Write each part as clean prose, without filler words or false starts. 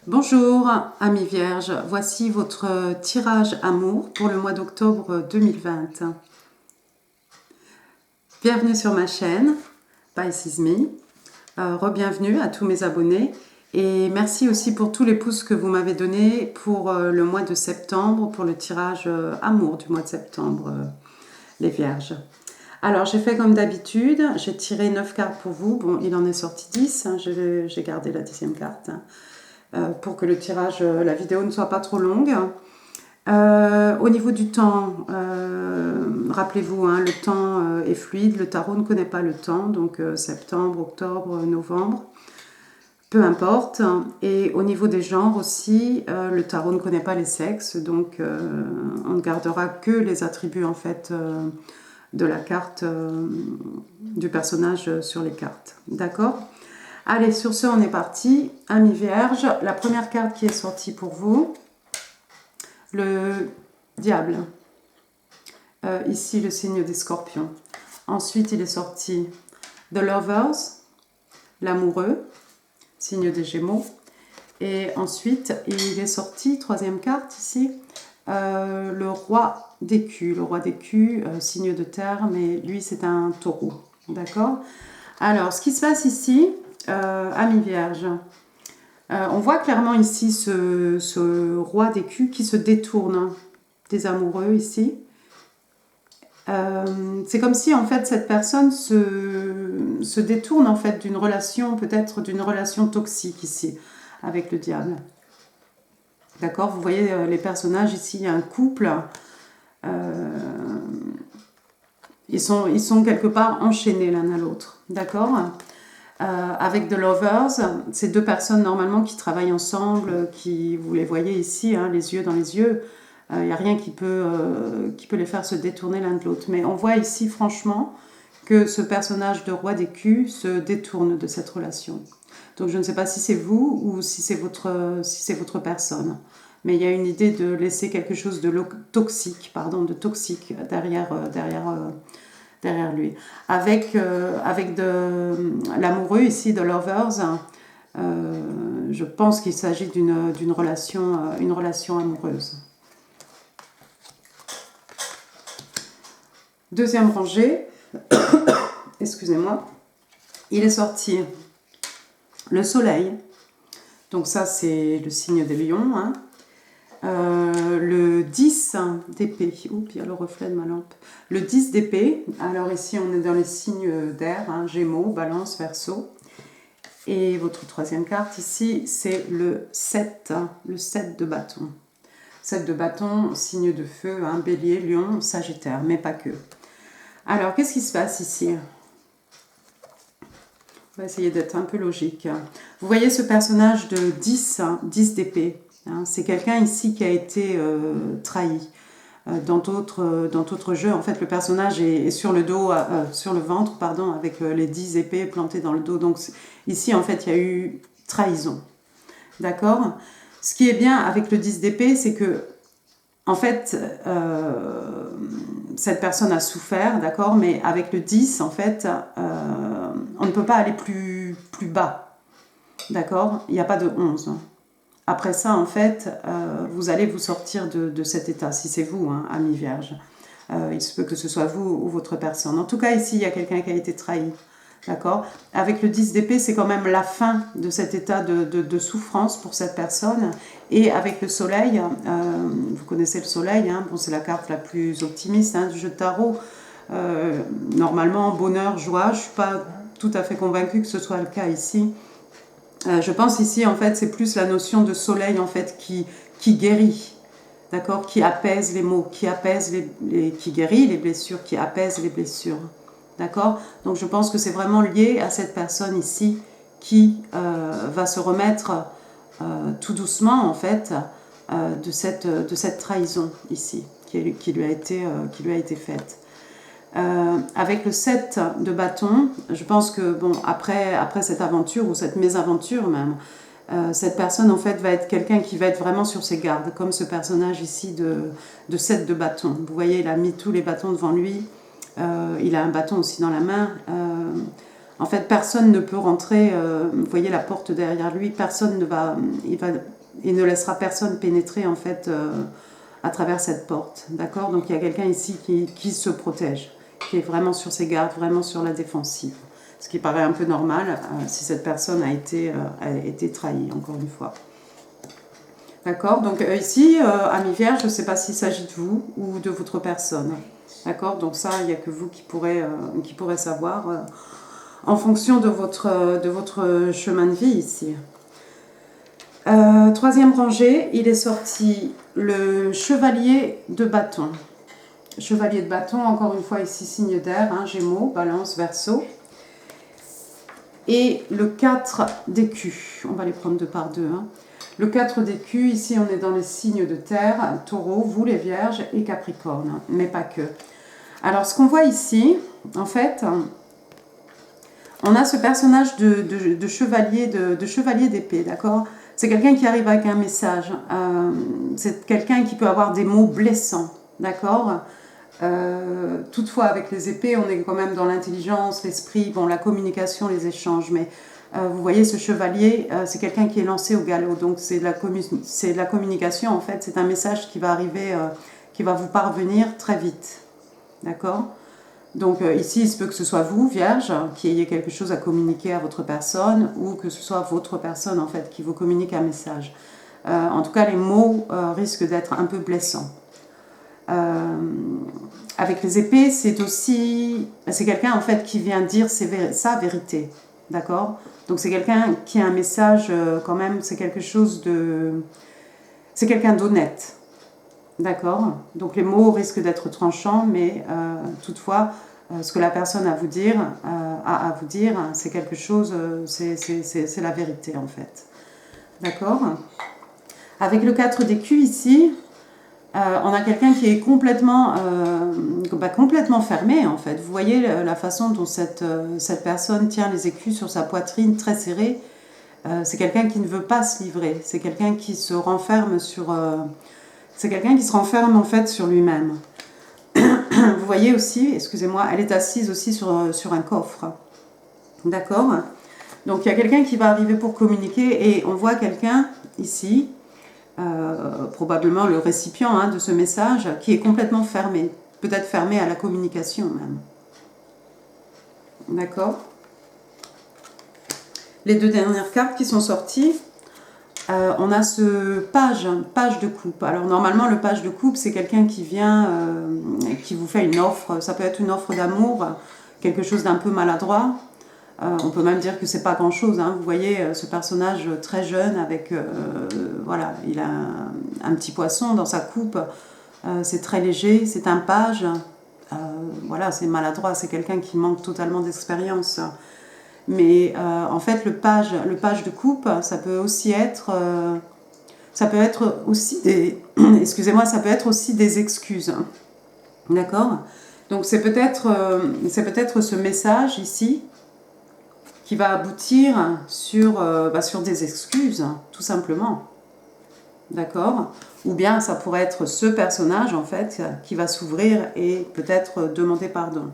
Bonjour, amis vierges, voici votre tirage amour pour le mois d'octobre 2020. Bienvenue sur ma chaîne, Pisces Me. Re-bienvenue à tous mes abonnés et merci aussi pour tous les pouces que vous m'avez donnés pour le mois de septembre, pour le tirage amour du mois de septembre, les vierges. Alors j'ai fait comme d'habitude, j'ai tiré 9 cartes pour vous, bon il en est sorti 10, hein, j'ai gardé la 10e carte. Pour que le tirage, la vidéo ne soit pas trop longue. Au niveau du temps, rappelez-vous, hein, le temps est fluide, le tarot ne connaît pas le temps, donc septembre, octobre, novembre, peu importe. Et au niveau des genres aussi, le tarot ne connaît pas les sexes, donc on ne gardera que les attributs en fait de la carte, du personnage sur les cartes. D'accord ? Allez, sur ce, on est parti. Amis vierges, la première carte qui est sortie pour vous, le diable. Ici, le signe des scorpions. Ensuite, il est sorti The Lovers, l'amoureux, signe des gémeaux. Et ensuite, il est sorti, troisième carte ici, le roi d'écus. Le roi d'écus, signe de terre, mais lui, c'est un taureau. D'accord ? Alors, ce qui se passe ici, amis vierges, on voit clairement ici ce roi d'écus qui se détourne des amoureux ici. C'est comme si en fait cette personne se détourne en fait d'une relation, peut-être d'une relation toxique ici avec le diable. D'accord, vous voyez les personnages ici, il y a un couple, ils sont quelque part enchaînés l'un à l'autre. D'accord. Avec The Lovers, c'est deux personnes normalement qui travaillent ensemble, qui, vous les voyez ici, hein, les yeux dans les yeux, il n'y a rien qui peut les faire se détourner l'un de l'autre. Mais on voit ici franchement que ce personnage de roi d'écus se détourne de cette relation. Donc je ne sais pas si c'est vous ou si c'est votre personne. Mais il y a une idée de laisser quelque chose de toxique derrière lui. Avec l'amoureux ici, de Lovers, je pense qu'il s'agit d'une relation amoureuse. Deuxième rangée, excusez-moi, il est sorti le soleil, donc ça c'est le signe des lions, hein. Le 10 d'épée, oups, il y a le reflet de ma lampe. Le 10 d'épée, alors ici on est dans les signes d'air, hein, Gémeaux, Balance, Verseau. Et votre troisième carte ici, c'est le 7 de bâton. 7 de bâton, signe de feu, hein, Bélier, Lion, Sagittaire, mais pas que. Alors, qu'est-ce qui se passe ici ? On va essayer d'être un peu logique. Vous voyez ce personnage de 10 d'épée. Hein, c'est quelqu'un ici qui a été trahi. Dans d'autres jeux, en fait, le personnage est sur le dos, sur le ventre, pardon, avec les 10 épées plantées dans le dos. Donc ici, en fait, il y a eu trahison. D'accord ? Ce qui est bien avec le 10 d'épée, c'est que, en fait, cette personne a souffert, d'accord ? Mais avec le 10, en fait, on ne peut pas aller plus bas. D'accord ? Il n'y a pas de 11. Après ça, en fait, vous allez vous sortir de cet état, si c'est vous, hein, amis vierges. Il se peut que ce soit vous ou votre personne. En tout cas, ici, il y a quelqu'un qui a été trahi. D'accord ? Avec le 10 d'épée, c'est quand même la fin de cet état de souffrance pour cette personne. Et avec le soleil, vous connaissez le soleil, hein, bon, c'est la carte la plus optimiste, hein, du jeu de tarot. Normalement, bonheur, joie, je ne suis pas tout à fait convaincue que ce soit le cas ici. Je pense ici, en fait, c'est plus la notion de soleil, en fait, qui guérit, d'accord, qui apaise les maux, qui guérit les blessures, qui apaise les blessures, d'accord. Donc, je pense que c'est vraiment lié à cette personne ici qui va se remettre tout doucement, en fait, de cette trahison ici, qui lui a été faite. Avec le 7 de bâton, je pense que bon, après cette aventure ou cette mésaventure même, cette personne en fait va être quelqu'un qui va être vraiment sur ses gardes, comme ce personnage ici de 7 de bâton. Vous voyez, il a mis tous les bâtons devant lui, il a un bâton aussi dans la main. En fait, personne ne peut rentrer, vous voyez la porte derrière lui, personne ne va, il ne laissera personne pénétrer en fait à travers cette porte, d'accord? Donc il y a quelqu'un ici qui se protège, qui est vraiment sur ses gardes, vraiment sur la défensive. Ce qui paraît un peu normal si cette personne a été trahie, encore une fois. D'accord? Donc ici, Amis Vierge, je ne sais pas s'il s'agit de vous ou de votre personne. D'accord? Donc ça, il n'y a que vous qui pourrez savoir en fonction de votre chemin de vie ici. Troisième rangée, il est sorti le chevalier de bâton. Chevalier de bâton, encore une fois ici, signe d'air, hein, Gémeaux, Balance, Verseau. Et le 4 d'écus, on va les prendre deux par deux. Hein. Le 4 d'écus, ici on est dans les signes de terre, Taureau, vous les Vierges et Capricorne, mais pas que. Alors ce qu'on voit ici, en fait, on a ce personnage de chevalier d'épée, d'accord? C'est quelqu'un qui arrive avec un message, c'est quelqu'un qui peut avoir des mots blessants, d'accord? Toutefois, avec les épées, on est quand même dans l'intelligence, l'esprit, bon, la communication, les échanges. Mais vous voyez, ce chevalier, c'est quelqu'un qui est lancé au galop. Donc, c'est de la communication, en fait. C'est un message qui va arriver, qui va vous parvenir très vite. D'accord? Donc, ici, il se peut que ce soit vous, Vierge, qui ayez quelque chose à communiquer à votre personne, ou que ce soit votre personne, en fait, qui vous communique un message. En tout cas, les mots risquent d'être un peu blessants. Avec les épées, c'est quelqu'un en fait qui vient dire sa vérité, d'accord? Donc c'est quelqu'un qui a un message quand même, c'est quelqu'un d'honnête, d'accord? Donc les mots risquent d'être tranchants, mais toutefois, ce que la personne a à vous dire, c'est quelque chose, c'est la vérité en fait, d'accord? Avec le 4 d'écus ici, on a quelqu'un qui est complètement fermé en fait. Vous voyez la façon dont cette personne tient les écus sur sa poitrine très serrée. C'est quelqu'un qui ne veut pas se livrer. C'est quelqu'un qui se renferme en fait sur lui-même. Vous voyez aussi, excusez-moi, elle est assise aussi sur un coffre. D'accord? Donc il y a quelqu'un qui va arriver pour communiquer et on voit quelqu'un ici. Probablement le récipient de ce message qui est complètement fermé, peut-être fermé à la communication même. D'accord? Les deux dernières cartes qui sont sorties, on a ce page de coupe. Alors normalement le page de coupe c'est quelqu'un qui vient, qui vous fait une offre, ça peut être une offre d'amour, quelque chose d'un peu maladroit. On peut même dire que c'est pas grand chose. Hein. Vous voyez ce personnage très jeune avec, voilà, il a un petit poisson dans sa coupe. C'est très léger, c'est un page. Voilà, c'est maladroit, c'est quelqu'un qui manque totalement d'expérience. Mais en fait, le page de coupe, ça peut aussi être excusez-moi, ça peut être aussi des excuses. D'accord? Donc c'est peut-être ce message ici qui va aboutir sur des excuses, tout simplement. D'accord? Ou bien ça pourrait être ce personnage, en fait, qui va s'ouvrir et peut-être demander pardon.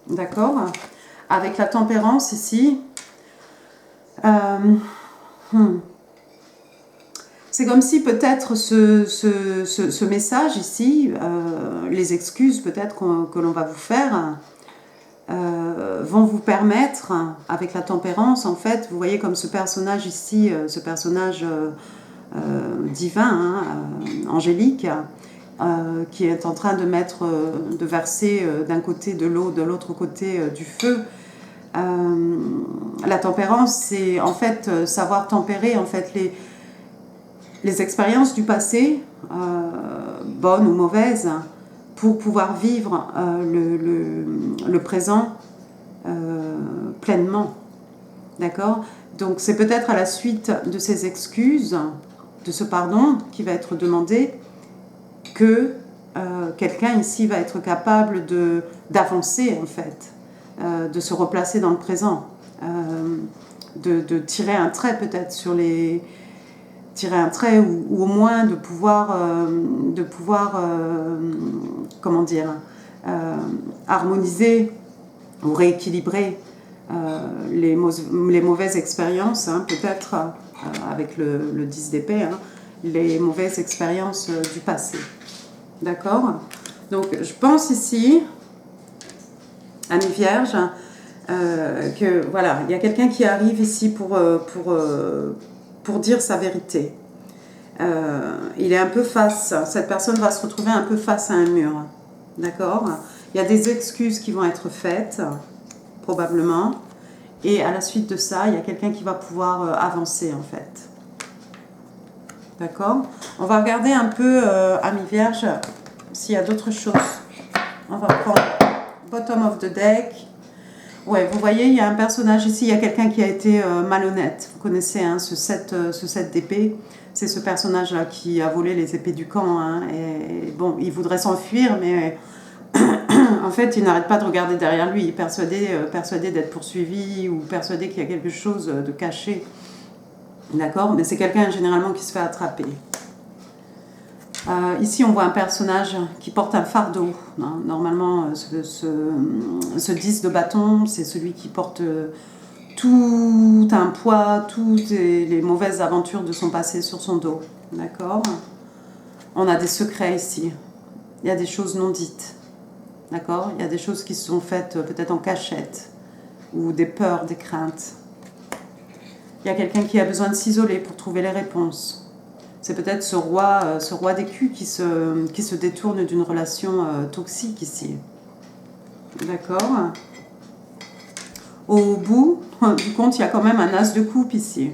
D'accord? Avec la tempérance ici, c'est comme si peut-être ce message ici, les excuses peut-être que l'on va vous faire, vont vous permettre, avec la tempérance, en fait, vous voyez comme ce personnage ici, ce personnage divin, angélique, qui est en train de verser d'un côté de l'eau, de l'autre côté du feu. La tempérance, c'est en fait savoir tempérer en fait les expériences du passé, bonnes ou mauvaises, pour pouvoir vivre le présent pleinement. D'accord? Donc c'est peut-être à la suite de ces excuses, de ce pardon qui va être demandé, que quelqu'un ici va être capable d'avancer en fait, de se replacer dans le présent, de tirer un trait peut-être sur les... tirer un trait ou au moins de pouvoir comment dire, harmoniser ou rééquilibrer les mauvaises expériences, hein, peut-être avec le 10 d'épée, hein, les mauvaises expériences du passé. D'accord? Donc je pense ici, Amis Vierges, que voilà, il y a quelqu'un qui arrive ici pour dire sa vérité. Il est un peu cette personne va se retrouver un peu face à un mur. D'accord? Il y a des excuses qui vont être faites, probablement. Et à la suite de ça, il y a quelqu'un qui va pouvoir avancer, en fait. D'accord? On va regarder un peu, Amis Vierges, s'il y a d'autres choses. On va prendre Bottom of the Deck. Ouais, vous voyez, il y a un personnage ici, il y a quelqu'un qui a été malhonnête. Vous connaissez hein, ce 7 d'épée. C'est ce personnage-là qui a volé les épées du camp. Hein, et bon, il voudrait s'enfuir, mais en fait, il n'arrête pas de regarder derrière lui. Il est persuadé d'être poursuivi ou persuadé qu'il y a quelque chose de caché. D'accord? Mais c'est quelqu'un généralement qui se fait attraper. Ici, on voit un personnage qui porte un fardeau. Hein. Normalement, ce 10 de bâton, c'est celui qui porte tout un poids, toutes les mauvaises aventures de son passé sur son dos. D'accord? On a des secrets ici. Il y a des choses non dites. D'accord? Il y a des choses qui sont faites peut-être en cachette ou des peurs, des craintes. Il y a quelqu'un qui a besoin de s'isoler pour trouver les réponses. C'est peut-être ce roi d'écus qui se détourne d'une relation toxique ici. D'accord? Au bout du compte, il y a quand même un as de coupe ici.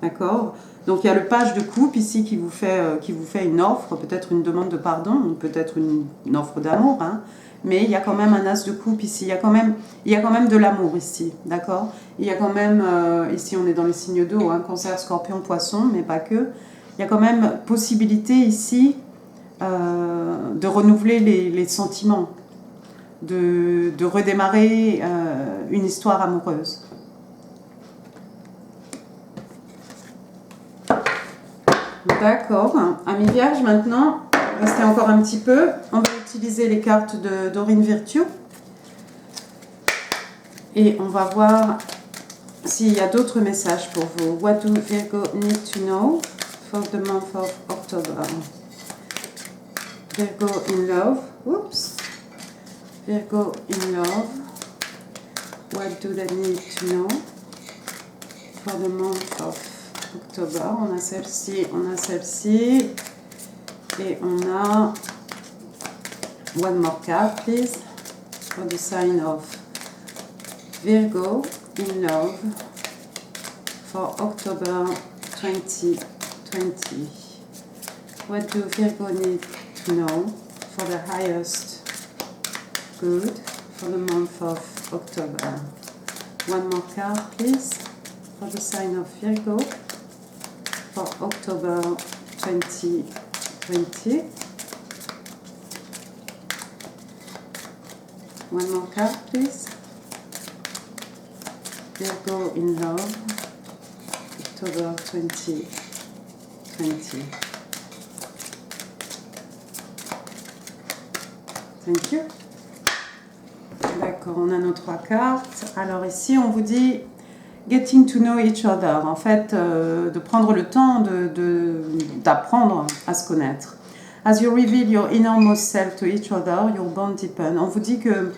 D'accord? Donc il y a le page de coupe ici qui vous fait une offre, peut-être une demande de pardon, ou peut-être une offre d'amour, hein. Mais il y a quand même un as de coupe ici, il y a quand même de l'amour ici, d'accord? Il y a quand même, ici on est dans les signes d'eau, hein, Cancer, Scorpion, Poisson, mais pas que. Il y a quand même possibilité ici de renouveler les sentiments, de redémarrer une histoire amoureuse. D'accord. Amis Vierges, maintenant, restez encore un petit peu. On va utiliser les cartes de Dorine Virtue. Et on va voir s'il y a d'autres messages pour vous. What do Virgo need to know for the month of October? Virgo in love. Oops. Virgo in love. What do they need to know for the month of October? On a celle-ci, et on a one more card, please, for the sign of Virgo in love for October 2020. What do Virgo need to know for the highest good for the month of October? One more card, please, for the sign of Virgo for October 2020. One more card, please. Virgo in love, October 2020. Thank you. D'accord, on a nos trois cartes. Alors ici, on vous dit getting to know each other. En fait, de prendre le temps d'apprendre à se connaître. As you reveal your innermost self to each other, your bond deepens. On vous dit que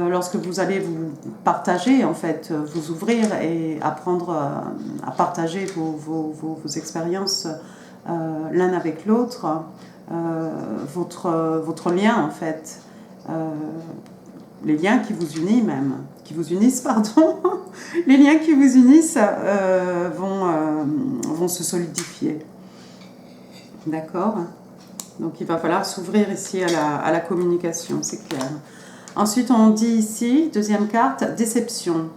lorsque vous allez vous partager, en fait, vous ouvrir et apprendre à partager vos expériences l'un avec l'autre, votre lien, en fait, les liens qui vous unissent même, les liens qui vous unissent vont se solidifier. D'accord? Donc il va falloir s'ouvrir ici à la communication, c'est clair. Ensuite, on dit ici, deuxième carte, déception.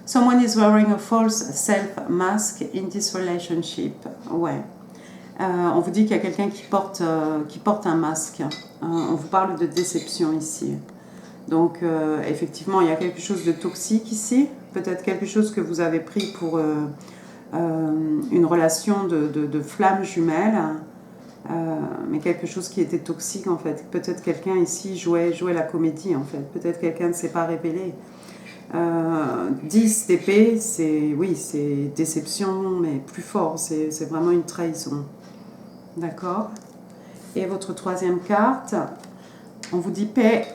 Someone is wearing a false self-mask in this relationship. Ouais. On vous dit qu'il y a quelqu'un qui porte un masque. On vous parle de déception ici. Donc, effectivement, il y a quelque chose de toxique ici. Peut-être quelque chose que vous avez pris pour une relation de flamme jumelle. Mais quelque chose qui était toxique en fait. Peut-être quelqu'un ici jouait la comédie en fait. Peut-être quelqu'un ne s'est pas révélé. 10 d'épée, c'est oui, c'est déception, mais plus fort, c'est vraiment une trahison. D'accord? Et votre troisième carte, on vous dit pay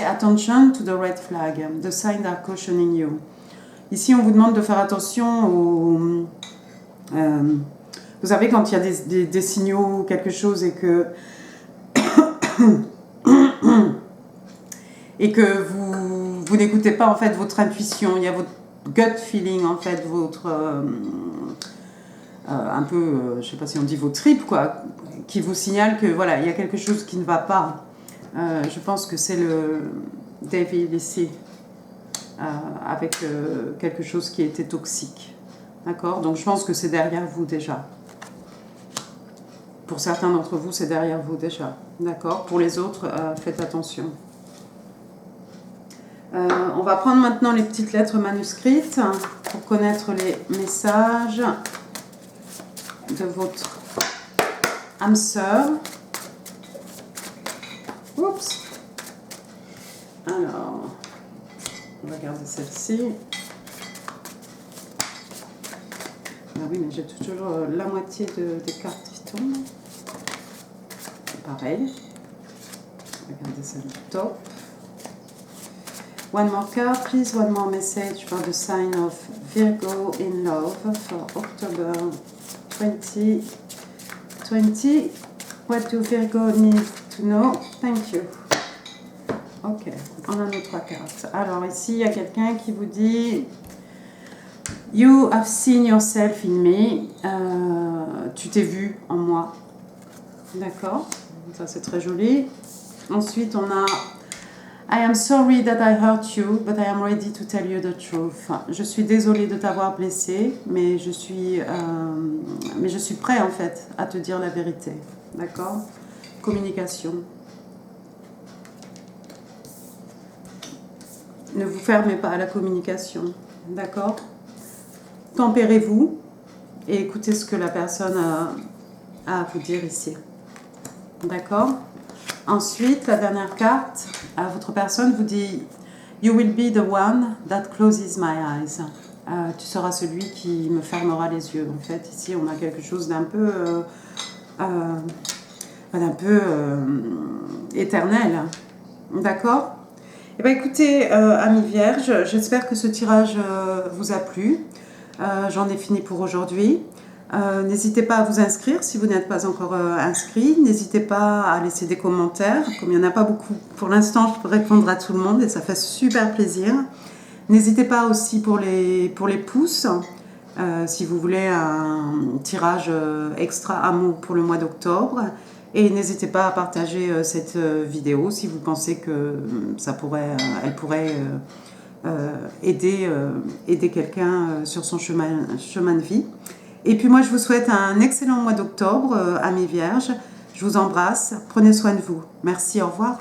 attention to the red flag, the signs are cautioning you. Ici, on vous demande de faire attention aux... vous savez, quand il y a des signaux, quelque chose, et que et que vous n'écoutez pas en fait votre intuition, il y a votre gut feeling en fait, votre un peu, je sais pas si on dit vos tripes quoi, qui vous signale que voilà, il y a quelque chose qui ne va pas. Je pense que c'est le David ici, avec quelque chose qui était toxique. D'accord? Donc je pense que c'est derrière vous déjà. Pour certains d'entre vous, c'est derrière vous déjà. D'accord? Pour les autres, faites attention. On va prendre maintenant les petites lettres manuscrites pour connaître les messages de votre âme sœur. Oups. Alors, on va garder celle-ci. Ah oui, mais j'ai toujours la moitié des cartes qui tombent. C'est pareil. On va garder celle du top. One more card, please. One more message for the sign of Virgo in love for October 2020. What do Virgo need to know? Thank you. Ok, on a nos trois cartes. Alors ici, il y a quelqu'un qui vous dit You have seen yourself in me. Tu t'es vu en moi. D'accord? Ça, c'est très joli. Ensuite, on a I am sorry that I hurt you, but I am ready to tell you the truth. Je suis désolée de t'avoir blessé, mais je suis prêt en fait à te dire la vérité. D'accord? Communication. Ne vous fermez pas à la communication. D'accord? Tempérez-vous et écoutez ce que la personne a à vous dire ici. D'accord? Ensuite, la dernière carte, votre personne vous dit You will be the one that closes my eyes. Tu seras celui qui me fermera les yeux. En fait, ici, on a quelque chose d'un peu, éternel. D'accord? Eh bien, écoutez, amis vierges, j'espère que ce tirage vous a plu. J'en ai fini pour aujourd'hui. N'hésitez pas à vous inscrire si vous n'êtes pas encore inscrit. N'hésitez pas à laisser des commentaires. Comme il n'y en a pas beaucoup pour l'instant, je peux répondre à tout le monde et ça fait super plaisir. N'hésitez pas aussi pour les pouces. Si vous voulez un tirage extra amour pour le mois d'octobre. Et n'hésitez pas à partager cette vidéo si vous pensez que elle pourrait aider quelqu'un sur son chemin de vie. Et puis moi, je vous souhaite un excellent mois d'octobre, amis vierges. Je vous embrasse. Prenez soin de vous. Merci, au revoir.